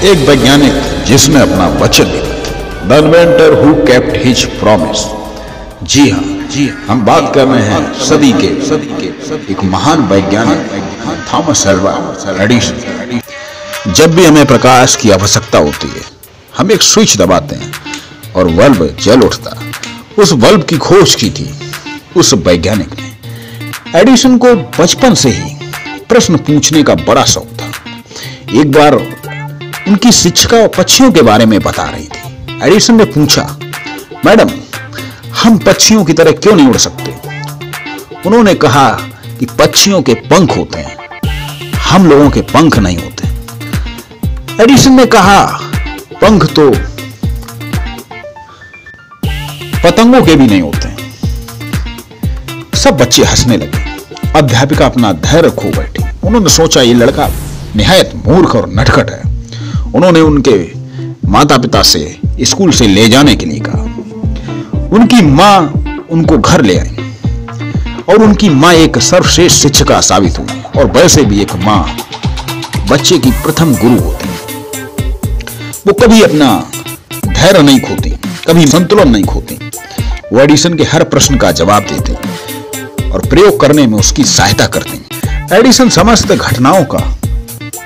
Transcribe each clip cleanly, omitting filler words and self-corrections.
एक वैज्ञानिक जिसने अपना वचन दिया, the inventor who kept his promise. जी हाँ, हम बात कर रहे हैं सदी के एक महान वैज्ञानिक थॉमस अल्वा एडिसन। जब भी हमें प्रकाश की आवश्यकता होती है, हम एक स्विच दबाते हैं और बल्ब जल उठता। उस बल्ब की खोज की थी उस वैज्ञानिक ने। एडिसन को बचपन से ही प्रश्न पूछने का बड़ा शौक था। एक बार उनकी शिक्षिका पक्षियों के बारे में बता रही थी। एडिसन ने पूछा, मैडम, हम पक्षियों की तरह क्यों नहीं उड़ सकते? उन्होंने कहा कि पक्षियों के पंख होते हैं, हम लोगों के पंख नहीं होते। एडिसन ने कहा, पंख तो पतंगों के भी नहीं होते। सब बच्चे हंसने लगे। अध्यापिका अपना धैर्य खो बैठी। उन्होंने सोचा, ये लड़का निहायत मूर्ख और नटखट है। उन्होंने उनके माता पिता से स्कूल से ले जाने के लिए कहा। उनकी मां उनको घर ले आई और उनकी मां एक सर्वश्रेष्ठ शिक्षिका साबित हुई। और वैसे भी एक मां बच्चे की प्रथम गुरु होती है। वो कभी अपना धैर्य नहीं खोती, कभी संतुलन नहीं खोती। वो एडिसन के हर प्रश्न का जवाब देते और प्रयोग करने में उसकी सहायता करते। एडिसन समस्त घटनाओं का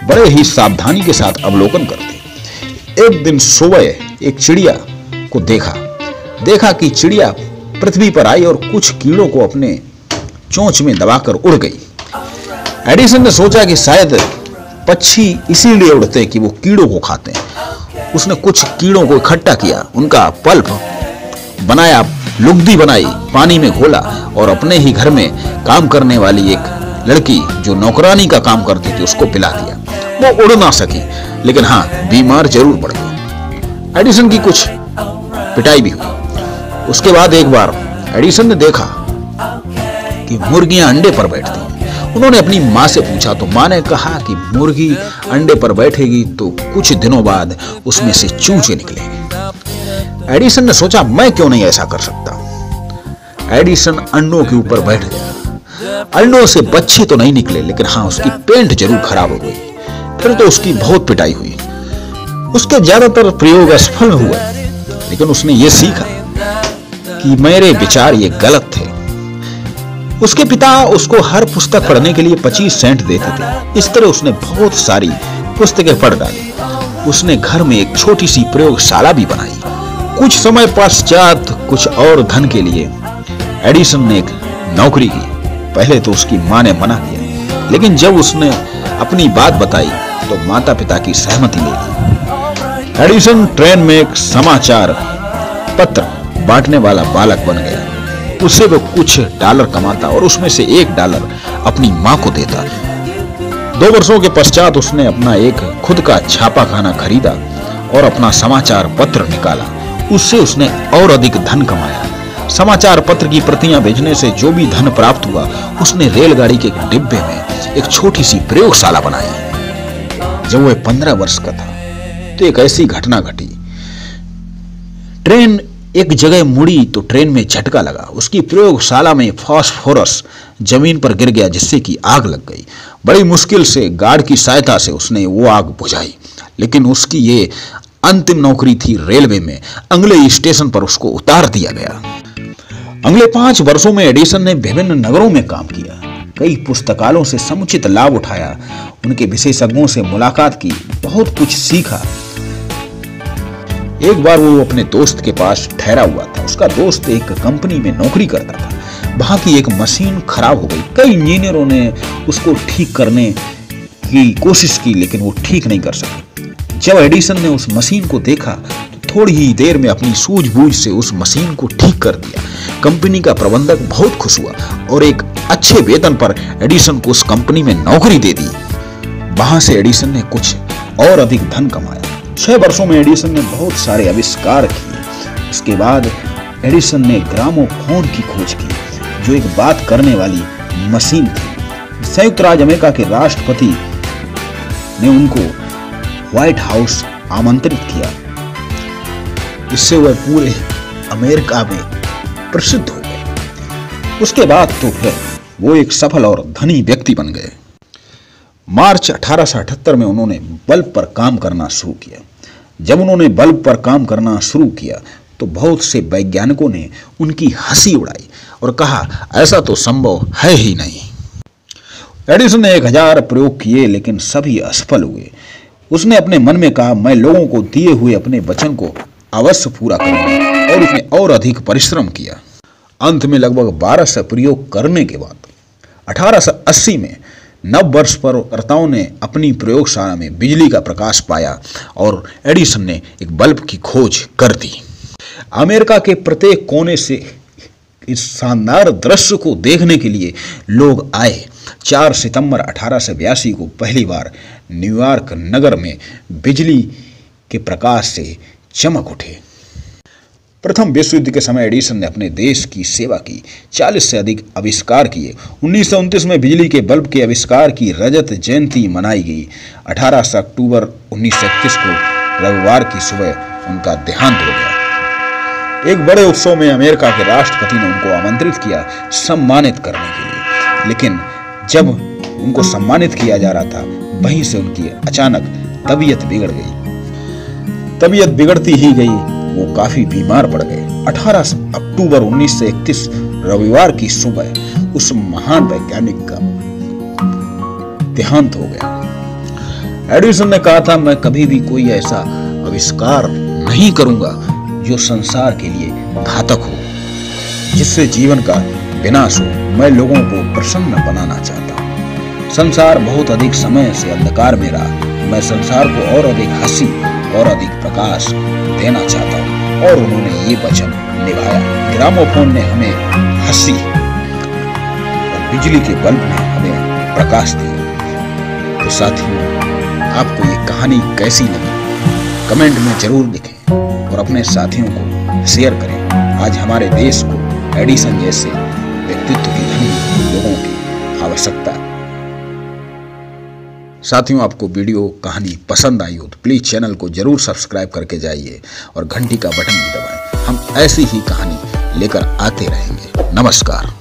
बड़े ही सावधानी के साथ अवलोकन करते। एक दिन सुबह एक चिड़िया को देखा कि चिड़िया पृथ्वी पर आई और कुछ कीड़ों को अपने चोंच में दबाकर उड़ गई। एडिसन ने सोचा कि शायद पक्षी इसीलिए उड़ते कि वो कीड़ों को खाते हैं। उसने कुछ कीड़ों को इकट्ठा किया, उनका पल्प बनाया, लुगदी बनाई, पानी में घोला और अपने ही घर में काम करने वाली एक लड़की जो नौकरानी का काम करती थी उसको पिला दिया। वो उड़ ना सकी, लेकिन हाँ, बीमार जरूर पड़ गई। एडिसन की कुछ पिटाई भी हुई। उसके बाद एक बार एडिसन ने देखा कि मुर्गियां अंडे पर बैठती हैं। उन्होंने अपनी मां से पूछा तो मां ने कहा कि मुर्गी अंडे पर बैठेगी तो कुछ दिनों बाद उसमें से चूजे निकलेंगे। एडिसन ने सोचा, मैं क्यों नहीं ऐसा कर सकता। एडिसन अंडों के ऊपर बैठ गया। अंडों से बच्चे तो नहीं निकले, लेकिन हाँ, उसकी पेंट जरूर खराब हो गई। फिर तो उसकी बहुत पिटाई हुई। उसके ज्यादातर प्रयोग असफल हुए, लेकिन उसने ये सीखा कि मेरे विचार ये गलत थे। उसके पिता उसको हर पुस्तक पढ़ने के लिए 25 सेंट देते थे। इस तरह उसने बहुत सारी पुस्तकें पढ़ डाली। उसने घर में एक छोटी सी प्रयोगशाला भी बनाई। कुछ समय पश्चात कुछ और धन के लिए एडिसन ने एक नौकरी की। पहले तो उसकी मां ने मना किया, लेकिन जब उसने अपनी बात बताई तो माता पिता की सहमति ले ली। एडिसन ट्रेन में एक समाचार पत्र बांटने वाला बालक बन गया। उससे वो कुछ डॉलर कमाता और उसमें से $1 अपनी मां को देता। 2 वर्षों के पश्चात उसने अपना एक खुद का छापाखाना खरीदा और अपना समाचार पत्र निकाला। उससे उसने और अधिक धन कमाया। समाचार पत्र की प्रतियां बेचने से जो भी धन प्राप्त हुआ, उसने रेलगाड़ी के एक डिब्बे में एक छोटी सी प्रयोगशाला बनाई। जब वह 15 वर्ष का था तो एक ऐसी घटना घटी। ट्रेन एक जगह मुड़ी तो ट्रेन में झटका लगा। उसकी प्रयोगशाला में फास्फोरस जमीन पर गिर गया, जिससे कि आग लग गई। बड़ी मुश्किल से गार्ड की सहायता से उसने वो आग बुझाई, लेकिन उसकी ये अंतिम नौकरी थी रेलवे में। अगले स्टेशन पर उसको उतार दिया गया। अगले 5 वर्षों में एडिसन ने विभिन्न नगरों में काम किया, कई पुस्तकालयों से समुचित लाभ उठाया, उनके विशेषज्ञों से मुलाकात की, बहुत कुछ सीखा। एक बार वो अपने दोस्त के पास ठहरा हुआ था। उसका दोस्त एक कंपनी में नौकरी करता था। वहां की एक मशीन खराब हो गई। कई इंजीनियरों ने उसको ठीक करने की कोशिश की, लेकिन वो ठीक नहीं कर सके। जब एडिसन ने उस मशीन को देखा तो थोड़ी ही देर में अपनी सूझबूझ से उस मशीन को ठीक कर दिया। कंपनी का प्रबंधक बहुत खुश हुआ और एक अच्छे वेतन पर एडिसन को उस कंपनी में नौकरी दे दी। वहां से एडिसन ने कुछ और अधिक धन कमाया। 6 वर्षों में एडिसन ने बहुत सारे आविष्कार किए। उसके बाद एडिसन ने ग्रामोफोन की खोज की, जो एक बात करने वाली मशीन थी। संयुक्त राज्य अमेरिका के राष्ट्रपति ने उनको व्हाइट हाउस आमंत्रित किया। इससे वह पूरे अमेरिका में प्रसिद्ध हो गए। उसके बाद तो फिर वो एक सफल और धनी व्यक्ति बन गए। मार्च 1878 में उन्होंने बल्ब पर काम करना शुरू किया। जब उन्होंने बल्ब पर काम करना शुरू किया तो बहुत से वैज्ञानिकों ने उनकी हंसी उड़ाई और कहा, ऐसा तो संभव है ही नहीं। एडिसन ने 1000 प्रयोग किए लेकिन सभी असफल हुए। उसने अपने मन में कहा, मैं लोगों को दिए हुए अपने वचन को अवश्य पूरा करूंगा, और उसने और अधिक परिश्रम किया। अंत में लगभग 1200 प्रयोग करने के बाद 1880 में नववर्षकर्ताओं ने अपनी प्रयोगशाला में बिजली का प्रकाश पाया और एडिसन ने एक बल्ब की खोज कर दी। अमेरिका के प्रत्येक कोने से इस शानदार दृश्य को देखने के लिए लोग आए। 4 सितंबर 1882 को पहली बार न्यूयॉर्क नगर में बिजली के प्रकाश से चमक उठे। प्रथम विश्व युद्ध के समय एडिसन ने अपने देश की सेवा की, 40 से अधिक आविष्कार किए। 1929 में बिजली के बल्ब के आविष्कार की रजत जयंती मनाई गई। 18 अक्टूबर 1931 को रविवार की सुबह उनका देहांत हो गया। एक बड़े उत्सव में अमेरिका के राष्ट्रपति ने उनको आमंत्रित किया सम्मानित करने के लिए, लेकिन जब उनको सम्मानित किया जा रहा था वहीं से उनकी अचानक तबीयत बिगड़ गई। तबीयत बिगड़ती ही गई, वो काफी बीमार पड़ गए। 18 अक्टूबर 1931 रविवार की सुबह उस महान वैज्ञानिक का देहांत हो गया। एडिसन ने कहा था, मैं कभी भी कोई ऐसा आविष्कार नहीं करूंगा जो संसार के लिए घातक हो, जिससे जीवन का विनाश हो। मैं लोगों को प्रसन्न बनाना चाहता हूँ। संसार बहुत अधिक समय से अंधकार में रहा। मैं संसार को और अधिक हंसी और अधिक प्रकाश देना चाहता हूँ, और उन्होंने ये वचन निभाया। ग्रामोफोन ने हमें हंसी और बिजली के बल्ब ने हमें प्रकाश दिया। तो साथियों, आपको ये कहानी कैसी लगी कमेंट में जरूर लिखें और अपने साथियों को शेयर करें। आज हमारे देश को एडिसन जैसे व्यक्तित्व की धनी लोगों की आवश्यकता है। साथियों, आपको वीडियो कहानी पसंद आई हो तो प्लीज चैनल को जरूर सब्सक्राइब करके जाइए और घंटी का बटन भी दबाएं। हम ऐसी ही कहानी लेकर आते रहेंगे। नमस्कार।